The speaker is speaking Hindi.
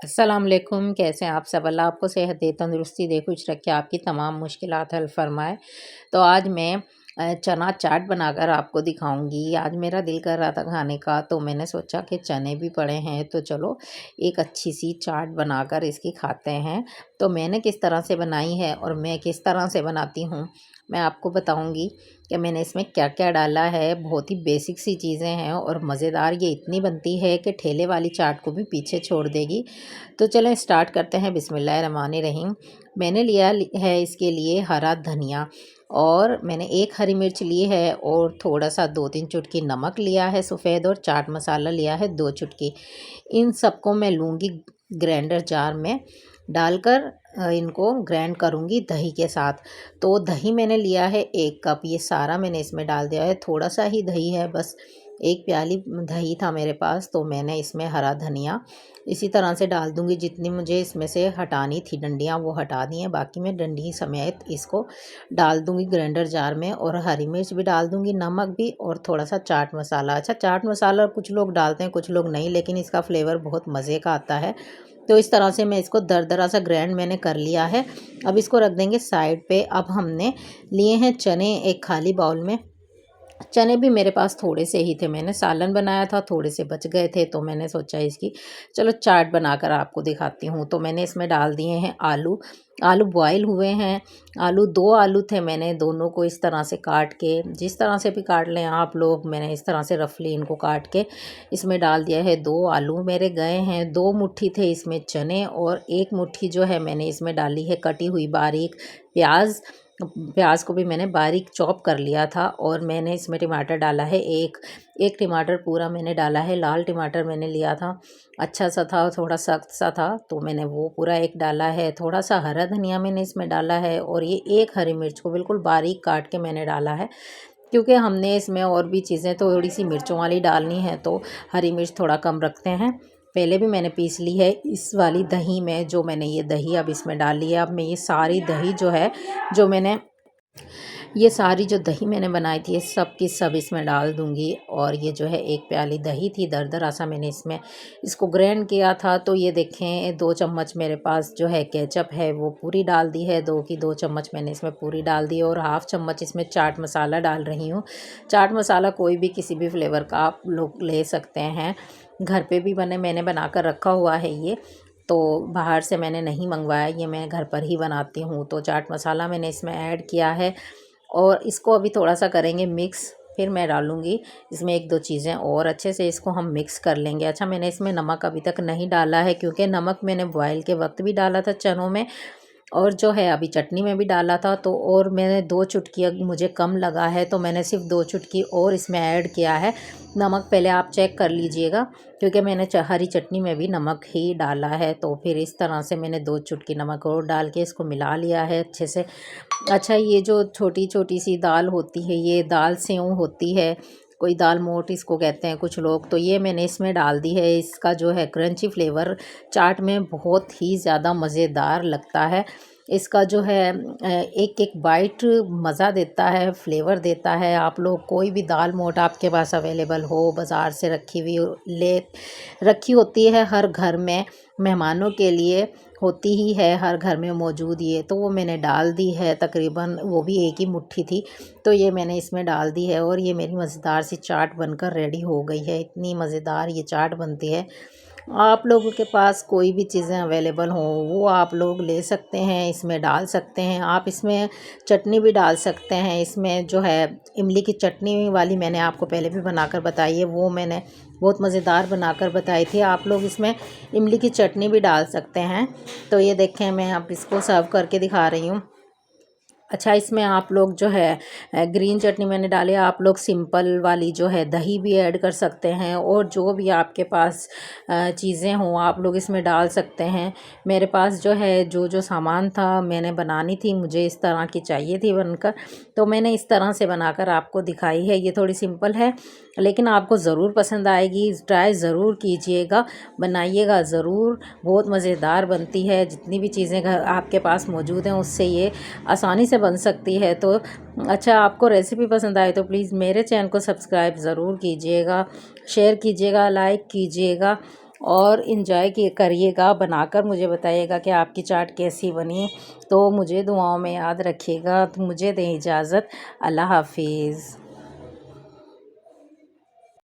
अस्सलाम वालेकुम, कैसे हैं आप सब? अल्लाह आपको सेहत दे, तंदुरुस्ती दे, खुश रखे, आपकी तमाम मुश्किलात हल फरमाए। तो आज मैं चना चाट बनाकर आपको दिखाऊंगी। आज मेरा दिल कर रहा था खाने का, तो मैंने सोचा कि चने भी पड़े हैं तो चलो एक अच्छी सी चाट बनाकर इसकी खाते हैं। तो मैंने किस तरह से बनाई है और मैं किस तरह से बनाती हूँ मैं आपको बताऊंगी कि मैंने इसमें क्या क्या डाला है। बहुत ही बेसिक सी चीज़ें हैं और मज़ेदार ये इतनी बनती है कि ठेले वाली चाट को भी पीछे छोड़ देगी। तो चलें स्टार्ट करते हैं। बिस्मिल्लाहिर्रहमानिर्रहीम। मैंने लिया है इसके लिए हरा धनिया, और मैंने एक हरी मिर्च ली है और थोड़ा सा 2-3 चुटकी नमक लिया है सफ़ेद, और चाट मसाला लिया है 2 चुटकी। इन सबको मैं लूँगी ग्राइंडर जार में डालकर इनको ग्राइंड करूँगी दही के साथ। तो दही मैंने लिया है 1 कप, ये सारा मैंने इसमें डाल दिया है। थोड़ा सा ही दही है, बस 1 प्याली दही था मेरे पास, तो मैंने इसमें हरा धनिया इसी तरह से डाल दूँगी। जितनी मुझे इसमें से हटानी थी डंडियाँ वो हटा दी हैं, बाकी मैं डंडी समेत इसको डाल दूँगी ग्राइंडर जार में। और हरी मिर्च भी डाल दूँगी, नमक भी, और थोड़ा सा चाट मसाला। अच्छा, चाट मसाला कुछ लोग डालते हैं कुछ लोग नहीं, लेकिन इसका फ्लेवर बहुत मज़े का आता है। तो इस तरह से मैं इसको दरदरा सा ग्राइंड मैंने कर लिया है। अब इसको रख देंगे साइड पे। अब हमने लिए हैं चने एक खाली बाउल में। चने भी मेरे पास थोड़े से ही थे, मैंने सालन बनाया था, थोड़े से बच गए थे, तो मैंने सोचा इसकी चलो चाट बनाकर आपको दिखाती हूँ। तो मैंने इसमें डाल दिए हैं आलू। आलू बॉयल हुए हैं। आलू 2 आलू थे, मैंने दोनों को इस तरह से काट के, जिस तरह से भी काट लें आप लोग, मैंने इस तरह से रफली इनको काट के इसमें डाल दिया है। 2 आलू मेरे गए हैं। 2 मुट्ठी थे इसमें चने, और 1 मुट्ठी जो है मैंने इसमें डाली है कटी हुई बारीक प्याज। प्याज को भी मैंने बारीक चॉप कर लिया था। और मैंने इसमें टमाटर डाला है एक टमाटर पूरा मैंने डाला है। लाल टमाटर मैंने लिया था, अच्छा सा था, थोड़ा सख्त सा था, तो मैंने वो पूरा एक डाला है। थोड़ा सा हरा धनिया मैंने इसमें डाला है, और ये एक हरी मिर्च को बिल्कुल बारीक काट के मैंने डाला है, क्योंकि हमने इसमें और भी चीज़ें थोड़ी सी मिर्चों वाली डालनी है, तो हरी मिर्च थोड़ा कम रखते हैं। पहले भी मैंने पीस ली है इस वाली दही में, जो मैंने ये दही अब इसमें डाली है। अब मैं ये सारी दही जो है, जो मैंने ये सारी जो दही मैंने बनाई थी, ये सब की सब इसमें डाल दूँगी। और ये जो है 1 प्याली दही थी, दरदरा सा मैंने इसमें इसको ग्राइंड किया था। तो ये देखें 2 चम्मच मेरे पास जो है केचप है वो पूरी डाल दी है, 2 की 2 चम्मच मैंने इसमें पूरी डाल दी, और हाफ़ चम्मच इसमें चाट मसाला डाल रही हूँ। चाट मसाला कोई भी किसी भी फ्लेवर का आप लोग ले सकते हैं, घर पे भी मैंने बना कर रखा हुआ है ये, तो बाहर से मैंने नहीं मंगवाया, ये मैं घर पर ही बनाती हूँ। तो चाट मसाला मैंने इसमें ऐड किया है, और इसको अभी थोड़ा सा करेंगे मिक्स। फिर मैं डालूँगी इसमें 1-2 चीज़ें और, अच्छे से इसको हम मिक्स कर लेंगे। अच्छा, मैंने इसमें नमक अभी तक नहीं डाला है, क्योंकि नमक मैंने बॉयल के वक्त भी डाला था चनों में, और जो है अभी चटनी में भी डाला था। तो और मैंने 2 चुटकी मुझे कम लगा है, तो मैंने सिर्फ 2 चुटकी और इसमें ऐड किया है। नमक पहले आप चेक कर लीजिएगा, क्योंकि मैंने हरी चटनी में भी नमक ही डाला है। तो फिर इस तरह से मैंने 2 चुटकी नमक और डाल के इसको मिला लिया है अच्छे से। अच्छा, ये जो छोटी छोटी सी दाल होती है, ये दाल सेव होती है, कोई दाल मोठ इसको कहते हैं कुछ लोग, तो ये मैंने इसमें डाल दी है। इसका जो है क्रंची फ्लेवर चाट में बहुत ही ज़्यादा मज़ेदार लगता है। इसका जो है एक एक बाइट मज़ा देता है, फ्लेवर देता है। आप लोग कोई भी दाल मोठ आपके पास अवेलेबल हो, बाज़ार से रखी हुई रखी होती है हर घर में, मेहमानों के लिए होती ही है, हर घर में मौजूद ये, तो वो मैंने डाल दी है। तकरीबन वो भी 1 ही मुट्ठी थी, तो ये मैंने इसमें डाल दी है, और ये मेरी मज़ेदार सी चाट बनकर रेडी हो गई है। इतनी मज़ेदार ये चाट बनती है। आप लोगों के पास कोई भी चीज़ें अवेलेबल हों वो आप लोग ले सकते हैं, इसमें डाल सकते हैं। आप इसमें चटनी भी डाल सकते हैं। इसमें जो है इमली की चटनी वाली मैंने आपको पहले भी बनाकर बताई है, वो मैंने बहुत मज़ेदार बनाकर बताई थी। आप लोग इसमें इमली की चटनी भी डाल सकते हैं। तो ये देखें, मैं अब इसको सर्व करके दिखा रही हूँ। अच्छा, इसमें आप लोग जो है ग्रीन चटनी मैंने डाली, आप लोग सिंपल वाली जो है दही भी ऐड कर सकते हैं, और जो भी आपके पास चीज़ें हों आप लोग इसमें डाल सकते हैं। मेरे पास जो है जो जो सामान था मैंने बनानी थी, मुझे इस तरह की चाहिए थी बनकर, तो मैंने इस तरह से बनाकर आपको दिखाई है। ये थोड़ी सिंपल है, लेकिन आपको ज़रूर पसंद आएगी। ट्राई ज़रूर कीजिएगा, बनाइएगा ज़रूर, बहुत मज़ेदार बनती है। जितनी भी चीज़ें घर आपके पास मौजूद हैं उससे ये आसानी से बन सकती है। तो अच्छा, आपको रेसिपी पसंद आए तो प्लीज़ मेरे चैनल को सब्सक्राइब ज़रूर कीजिएगा, शेयर कीजिएगा, लाइक कीजिएगा, और इन्जॉय करिएगा, बनाकर मुझे बताइएगा कि आपकी चाट कैसी बनी। तो मुझे दुआओं में याद रखिएगा। तो मुझे दें इजाज़त। अल्लाह हाफिज़।